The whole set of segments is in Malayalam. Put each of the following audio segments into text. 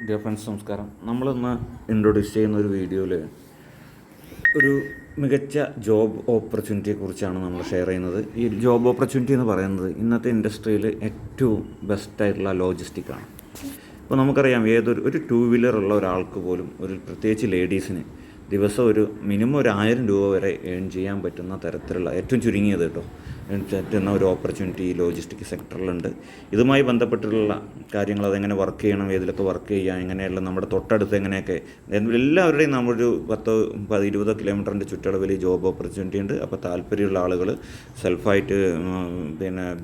ഡിയർ ഫ്രണ്ട്സ്, നമസ്കാരം. നമ്മളിന്ന് ഇൻട്രൊഡ്യൂസ് ചെയ്യുന്ന ഒരു വീഡിയോയിൽ ഒരു മികച്ച ജോബ് ഓപ്പർച്യൂണിറ്റിയെക്കുറിച്ചാണ് നമ്മൾ ഷെയർ ചെയ്യുന്നത്. ഈ ജോബ് ഓപ്പർച്യൂണിറ്റി എന്ന് പറയുന്നത് ഇന്നത്തെ ഇൻഡസ്ട്രിയിൽ ഏറ്റവും ബെസ്റ്റായിട്ടുള്ള ലോജിസ്റ്റിക്കാണ്. ഇപ്പോൾ നമുക്കറിയാം, ഒരു ടൂ വീലർ ഉള്ള ഒരാൾക്ക് പോലും, പ്രത്യേകിച്ച് ലേഡീസിന് ദിവസം മിനിമം 1000 രൂപ വരെ ഏൺ ചെയ്യാൻ പറ്റുന്ന തരത്തിലുള്ള, ഏറ്റവും ചുരുങ്ങിയത് കേട്ടോ, പറ്റുന്ന ഒരു ഓപ്പർച്യൂണിറ്റി ഈ ലോജിസ്റ്റിക് സെക്ടറിലുണ്ട്. ഇതുമായി ബന്ധപ്പെട്ടുള്ള കാര്യങ്ങൾ, അതെങ്ങനെ വർക്ക് ചെയ്യണം, ഏതിലൊക്കെ വർക്ക് ചെയ്യാം, എങ്ങനെയുള്ള നമ്മുടെ തൊട്ടടുത്ത് എങ്ങനെയൊക്കെ, എല്ലാവരുടെയും നമ്മളൊരു 10-20 കിലോമീറ്ററിൻ്റെ ചുറ്റളവിൽ ജോബ് ഓപ്പർച്യൂണിറ്റി ഉണ്ട്. അപ്പോൾ താല്പര്യമുള്ള ആളുകൾ സെൽഫായിട്ട്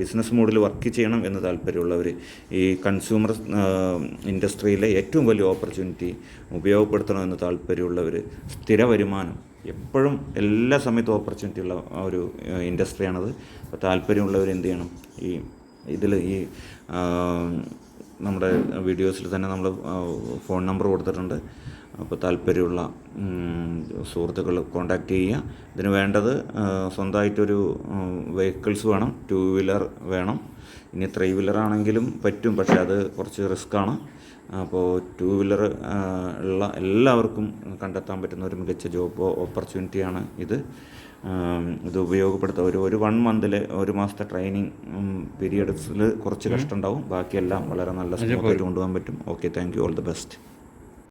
ബിസിനസ് മോഡിൽ വർക്ക് ചെയ്യണം എന്ന് താല്പര്യമുള്ളവർ ഈ കൺസ്യൂമർ ഇൻഡസ്ട്രിയിലെ ഏറ്റവും വലിയ ഓപ്പർച്യൂണിറ്റി ഉപയോഗപ്പെടുത്തണമെന്ന് താല്പര്യമുള്ളവർ, സ്ഥിര വരുമാനം എപ്പോഴും എല്ലാ സമയത്തും ഓപ്പർച്യൂണിറ്റി ഉള്ള ഒരു ഇൻഡസ്ട്രിയാണത്. അപ്പോൾ താല്പര്യമുള്ളവർ എന്ത് ചെയ്യണം, നമ്മുടെ വീഡിയോസിൽ തന്നെ നമ്മൾ ഫോൺ നമ്പർ കൊടുത്തിട്ടുണ്ട്. അപ്പോൾ താല്പര്യമുള്ള സുഹൃത്തുക്കൾ കോൺടാക്റ്റ് ചെയ്യുക. ഇതിന് വേണ്ടത് സ്വന്തമായിട്ടൊരു വെഹിക്കിൾസ് വേണം, 2 വീലർ വേണം. ഇനി 3 വീലർ ആണെങ്കിലും പറ്റും, പക്ഷേ അത് കുറച്ച് റിസ്ക്കാണ്. അപ്പോൾ 2 വീലർ ഉള്ള എല്ലാവർക്കും കണ്ടെത്താൻ പറ്റുന്ന ഒരു മികച്ച ജോബ് ഓപ്പർച്യൂണിറ്റിയാണ് ഇത്. ഉപയോഗപ്പെടുത്തുക. ഒരു 1 മന്തിൽ, 1 മാസത്തെ ട്രെയിനിങ് പീരിയഡ്സിൽ കുറച്ച് കഷ്ടമുണ്ടാവും. ബാക്കിയെല്ലാം വളരെ നല്ല സ്മൂത്തായിട്ട് കൊണ്ടുപോകാൻ പറ്റും. Okay, thank you, all the best.